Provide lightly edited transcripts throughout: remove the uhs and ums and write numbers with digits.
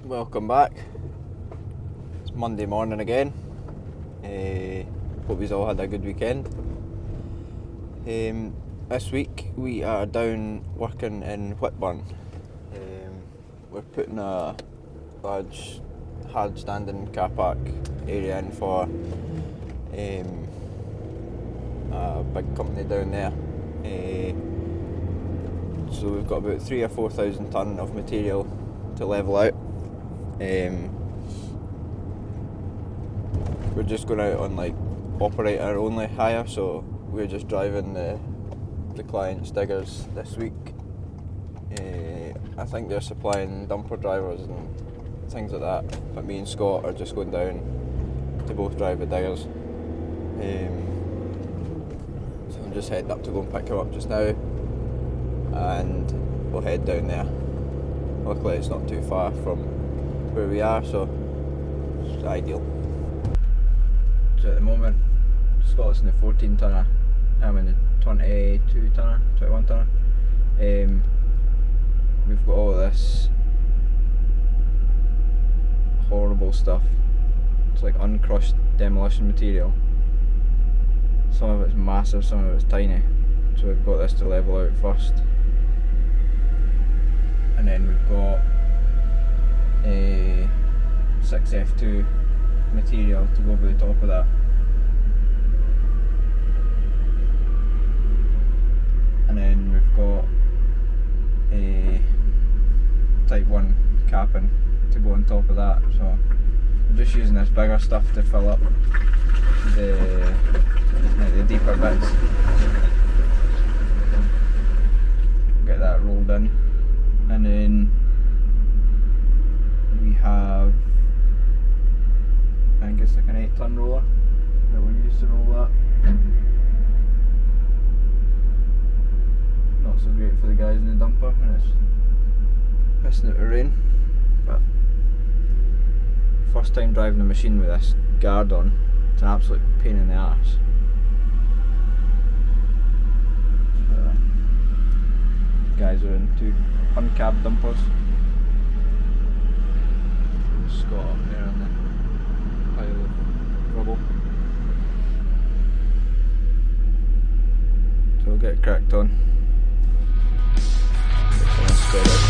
Welcome back. It's Monday morning again. Hope you've all had a good weekend. This week we are down working in Whitburn. We're putting a large hard standing car park area in for a big company down there. So we've got about 3,000 or 4,000 tonne of material to level out. We're just going out on like operator only hire, so we're just driving the client's diggers this week. I think they're supplying dumper drivers and things like that, but me and Scott are just going down to both drive the diggers. So I'm just heading up to go and pick him up just now, and we'll head down there. Luckily it's not too far from where we are, so it's ideal. So at the moment Scott's in the 14 tonner, I'm in the 22 tonner, 21 tonner. We've got all of this horrible stuff. It's like uncrushed demolition material. Some of it's massive, some of it's tiny. So we've got this to level out first. And then we've got a 6F2 material to go over the top of that. And then we've got a type 1 capping to go on top of that. So we're just using this bigger stuff to fill up the deeper bits. Get that rolled in. And then we have, I think it's like an 8 tonne roller that we use to roll that. Not so great for the guys in the dumper when it's pissing out the rain, but first time driving the machine with this guard on, it's an absolute pain in the arse. Guys are in 2 uncabbed dumpers. Scott up there on the pile of rubble. So we'll get it cracked on. Get someone squared up.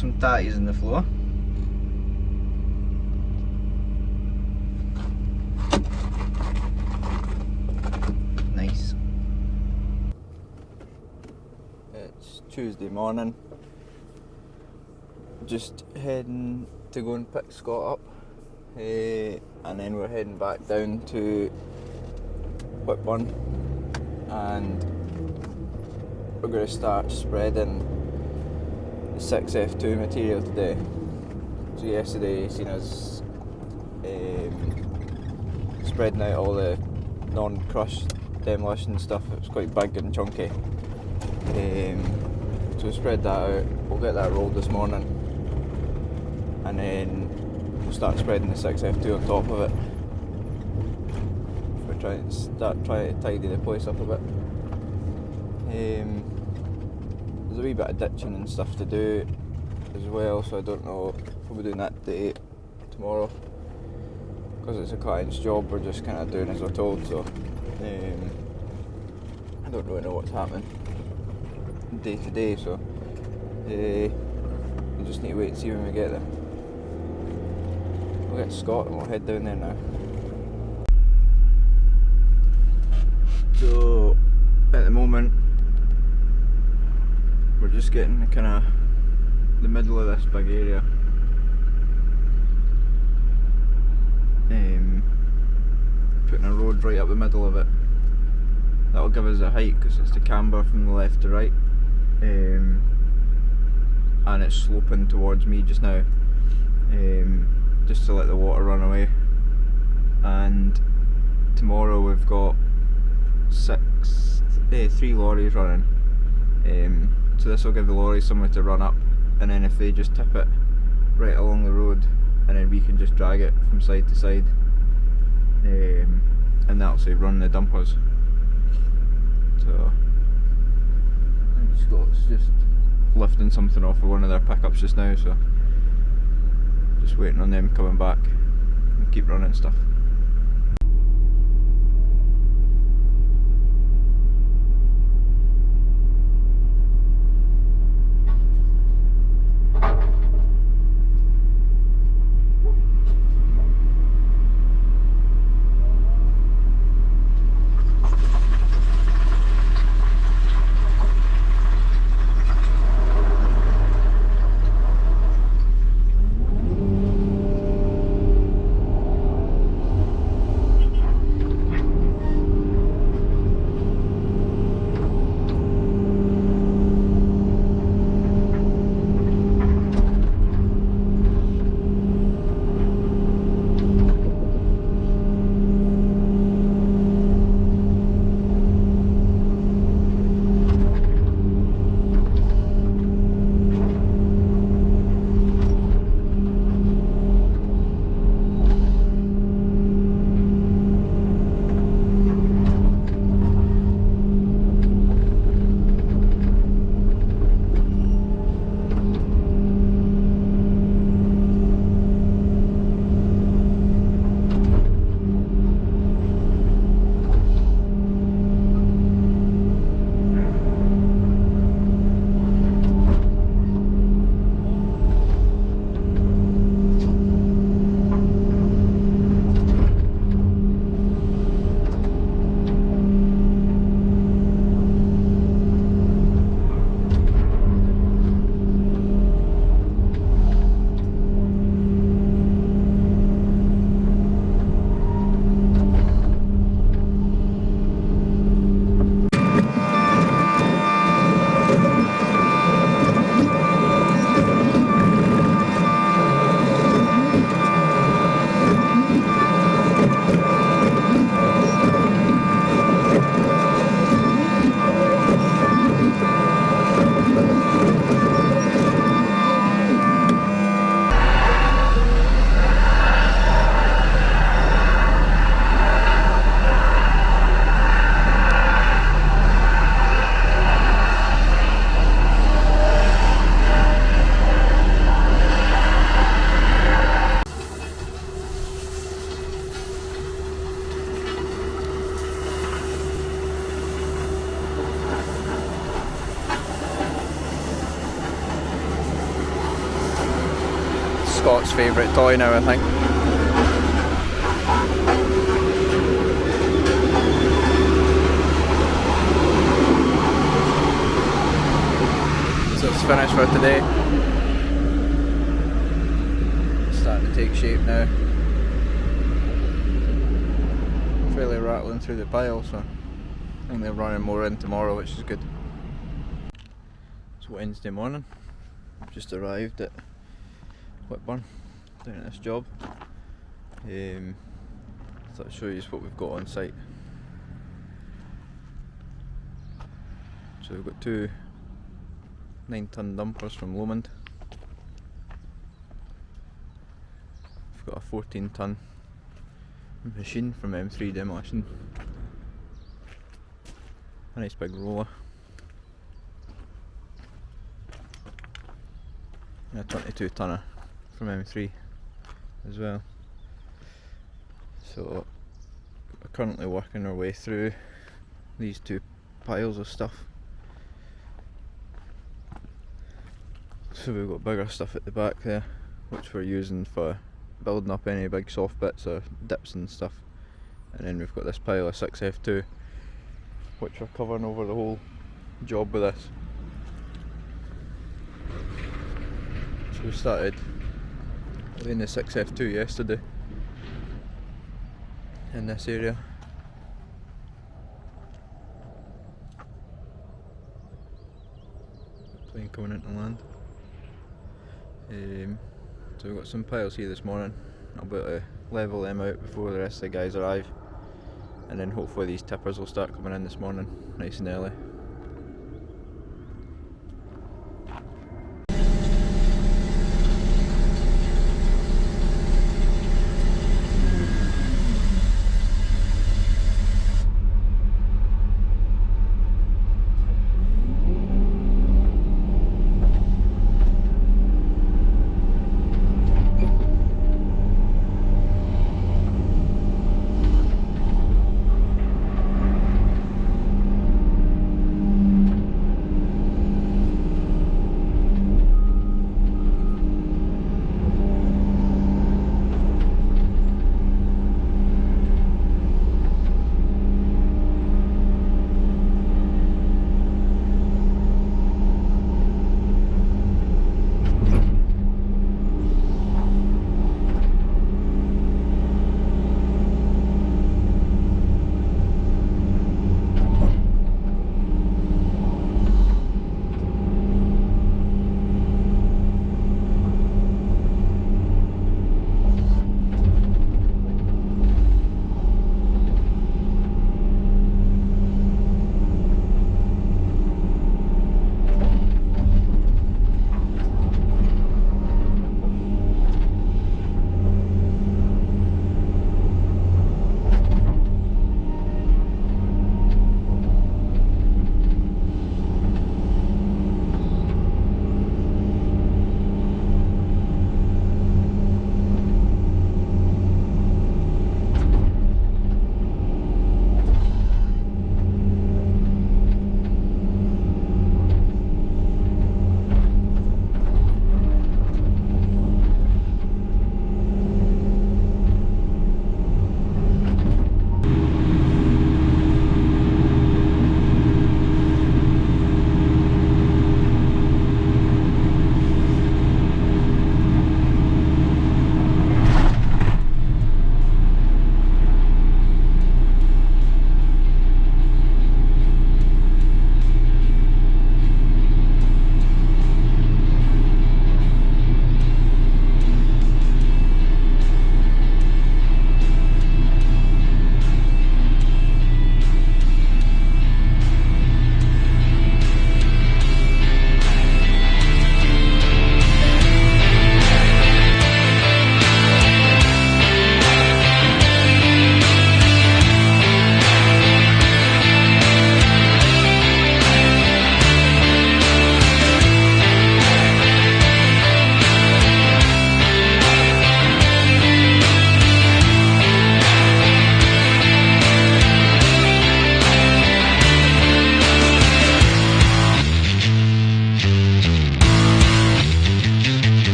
some tatties in the floor. Nice. It's Tuesday morning. Just heading to go and pick Scott up. And then we're heading back down to Whitburn, and we're going to start spreading the 6F2 material today. So yesterday you seen us spreading out all the non-crush demolition stuff. It was quite big and chunky. So we spread that out. We'll get that rolled this morning, and then we'll start spreading the 6F2 on top of it. We're trying to tidy the place up a bit. There's a wee bit of ditching and stuff to do as well, so I don't know if we'll be doing that today, tomorrow. Because it's a client's job, we're just kind of doing as we're told, so I don't really know what's happening day to day, so we'll just need to wait and see when we get there. We'll get Scott and we'll head down there now. So at the moment we're just getting kind of the middle of this big area. Putting a road right up the middle of it. That'll give us a height because it's the camber from the left to right, and it's sloping towards me just now, just to let the water run away. And tomorrow we've got 3 lorries running, so this will give the lorries somewhere to run up, and then if they just tip it right along the road, and then we can just drag it from side to side, and that'll say run the dumpers. So Scott's just lifting something off of one of their pickups just now, so just waiting on them coming back and keep running stuff. Dad's favourite toy now, I think. So it's finished for today. It's starting to take shape now. Fairly rattling through the pile, so I think they're running more in tomorrow, which is good. It's Wednesday morning. I've just arrived at Whitburn doing this job. Thought I'd show you what we've got on site. So we've got two 9-ton dumpers from Lomond. We've got a 14-ton machine from M3 Demolition. A nice big roller. And a 22-tonner from M3 as well. So we're currently working our way through these two piles of stuff. So we've got bigger stuff at the back there, which we're using for building up any big soft bits or dips and stuff. And then we've got this pile of 6F2, which we're covering over the whole job with this. So we started laying the 6F2 yesterday in this area. Plane coming into land. So we've got some piles here this morning. I'll be able to level them out before the rest of the guys arrive, and then hopefully these tippers will start coming in this morning nice and early.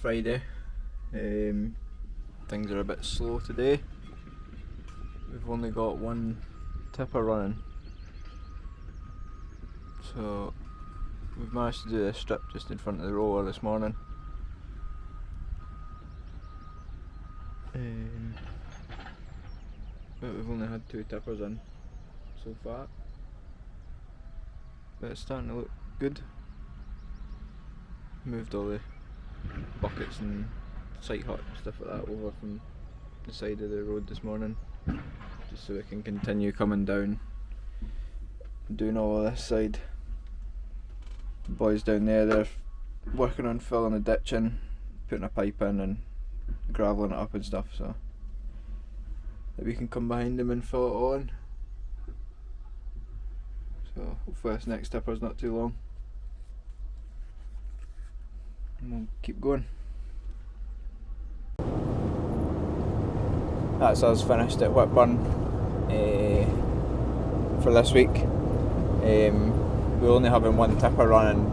Friday. Things are a bit slow today. We've only got one tipper running, so we've managed to do this strip just in front of the roller this morning. But we've only had 2 tippers in so far, but it's starting to look good. Moved all the buckets and site hut and stuff like that over from the side of the road this morning, just so we can continue coming down and doing all of this side. The boys down there, they're working on filling the ditch in, putting a pipe in and gravelling it up and stuff, so that we can come behind them and fill it all in. So hopefully this next tipper's not too long, and we'll keep going. That's us finished at Whitburn for this week. We're only having 1 tipper running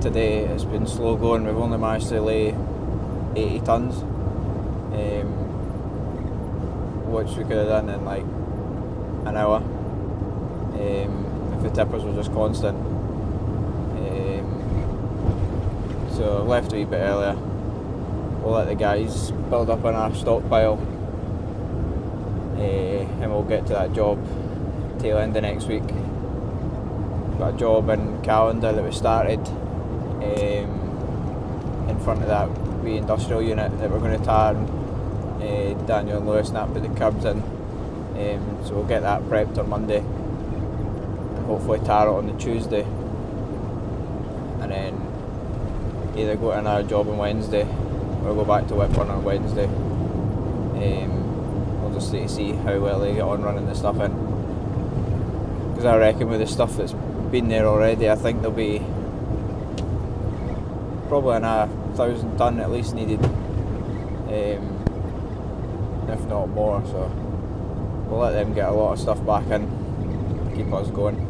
today. It's been slow going. We've only managed to lay 80 tonnes, which we could have done in like an hour if the tippers were just constant. So I've left a wee bit earlier. We'll let the guys build up on our stockpile, and we'll get to that job tail end of next week. Got a job in calendar that we started in front of that wee industrial unit that we're going to tar, and Daniel and Lewis and that put the curbs in, so we'll get that prepped on Monday and hopefully tar it on the Tuesday, and then either go to another job on Wednesday or go back to Whitburn on Wednesday. We'll just need to see how well they get on running the stuff in, because I reckon with the stuff that's been there already, I think there'll be probably another 1,000 tonne at least needed, if not more, so we'll let them get a lot of stuff back in, keep us going.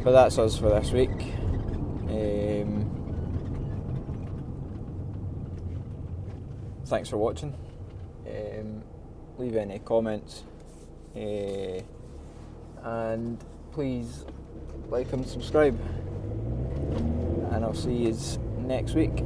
But that's us for this week. Thanks for watching. Leave any comments, and please like and subscribe, and I'll see you next week.